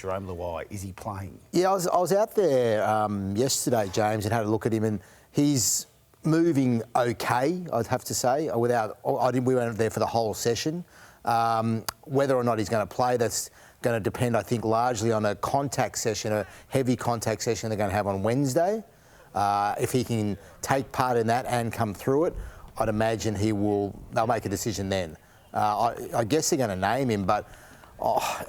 Jarome Luai? Is he playing? Yeah, I was out there yesterday, James, and had a look at him, and he's moving okay, I'd have to say. We weren't there for the whole session. Whether or not he's going to play, that's going to depend, I think, largely on a contact session, a heavy contact session they're going to have on Wednesday. If he can take part in that and come through it, I'd imagine they'll make a decision then. I guess they're going to name him, but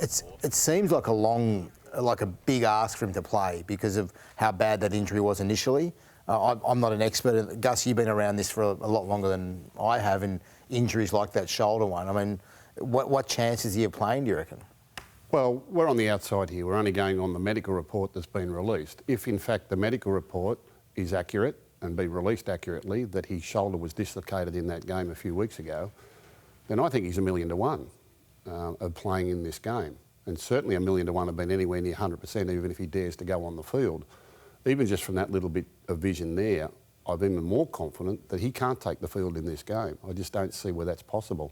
it seems like a big ask for him to play because of how bad that injury was initially. I'm not an expert. Gus, you've been around this for a lot longer than I have in injuries like that shoulder one. I mean, what chance is he of playing, do you reckon? Well, we're on the outside here. We're only going on the medical report that's been released. If, in fact, the medical report is accurate and be released accurately, that his shoulder was dislocated in that game a few weeks ago, then I think he's 1,000,000 to 1 of playing in this game. And certainly 1,000,000 to 1 of being anywhere near 100%, even if he dares to go on the field. Even just from that little bit of vision there, I'm even more confident that he can't take the field in this game. I just don't see where that's possible.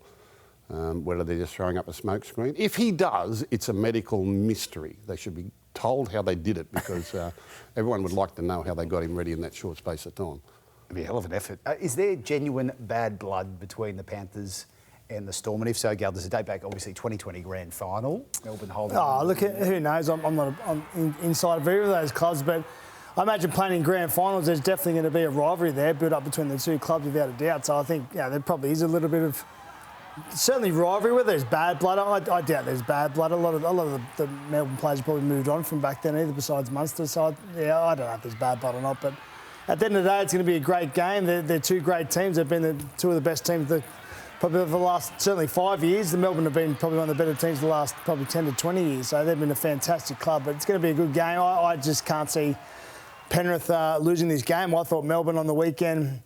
Whether they're just throwing up a smoke screen. If he does, it's a medical mystery. They should be told how they did it because everyone would like to know how they got him ready in that short space of time. It'd be a hell of an effort. Is there genuine bad blood between the Panthers and the Storm? And if so, Gal, there's a date back, obviously, 2020 grand final. Melbourne holding... Oh, look, who knows? I'm not inside of either of those clubs, but I imagine playing in grand finals, there's definitely going to be a rivalry there built up between the two clubs without a doubt. So I think, there probably is a little bit of... Certainly rivalry where there's bad blood. I doubt there's bad blood. A lot of the Melbourne players probably moved on from back then either, besides Munster. So, I don't know if there's bad blood or not. But at the end of the day, it's going to be a great game. They're two great teams. They've been two of the best teams probably over the last, certainly 5 years. The Melbourne have been probably one of the better teams the last probably 10 to 20 years. So they've been a fantastic club. But it's going to be a good game. I just can't see Penrith losing this game. I thought Melbourne on the weekend...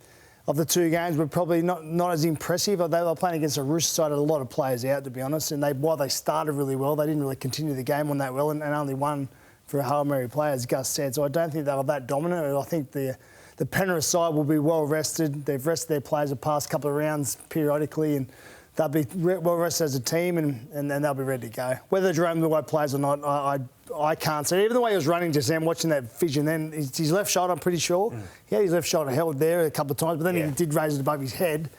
of the two games were probably not as impressive. They were playing against a Roosters side, had a lot of players out, to be honest. And while they started really well, they didn't really continue the game on that well and only won for a Hail Mary play, as Gus said. So I don't think they were that dominant. I think the Penrith side will be well rested. They've rested their players the past couple of rounds periodically, and they'll be well rested as a team, and then they'll be ready to go. Whether Jarome Luai plays or not, I can't see. Even the way he was running just then, watching that vision then, his left shoulder, I'm pretty sure. He had his left shoulder held there a couple of times, but then he did raise it above his head.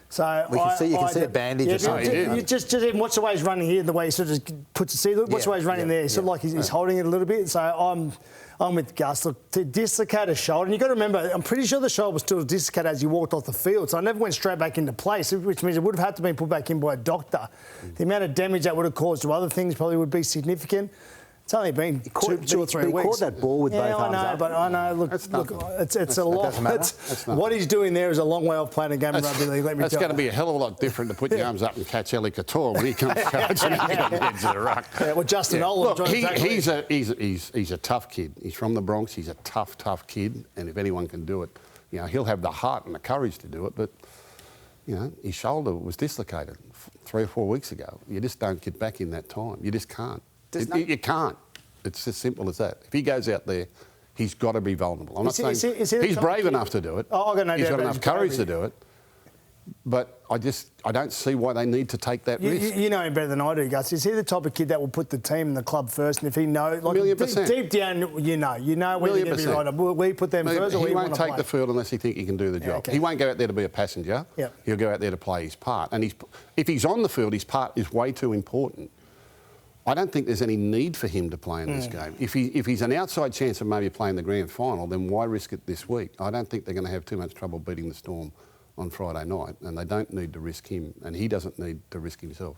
So you can see a bandage or something. You just even watch the way he's running here, the way he sort of puts it. See, look, watch the way he's running there. It's sort of like he's holding it a little bit. So I'm with Gus. Look, to dislocate a shoulder, and you've got to remember, I'm pretty sure the shoulder was still dislocated as you walked off the field, so I never went straight back into place, which means it would have had to be put back in by a doctor. The amount of damage that would have caused to other things probably would be significant. It's only been two or 3 weeks. He caught that ball with both arms up. But I know. Look, it's a lot. What he's doing there is a long way off playing a game of rugby league. That's going to be a hell of a lot different to put your arms up and catch Ellie Couture when he comes charging out the edge of the ruck. Yeah, well, Justin Olam. Look, he's a tough kid. He's from the Bronx. He's a tough kid. And if anyone can do it, he'll have the heart and the courage to do it. But his shoulder was dislocated 3 or 4 weeks ago. You just don't get back in that time. You just can't. You can't. It's as simple as that. If he goes out there, he's got to be vulnerable. I'm not saying he's brave enough to do it. He's got enough courage to do it. But I don't see why they need to take that risk. You know him better than I do, Gus. Is he the type of kid that will put the team and the club first? And if he knows, like, 1,000,000%. Deep down, you know whether you're going to be right. Will we put them first or he won't take the field unless he thinks he can do the job. Okay. He won't go out there to be a passenger. Yep. He'll go out there to play his part. And if he's on the field, his part is way too important. I don't think there's any need for him to play in this game. If he's an outside chance of maybe playing the grand final, then why risk it this week? I don't think they're going to have too much trouble beating the Storm on Friday night, and they don't need to risk him, and he doesn't need to risk himself.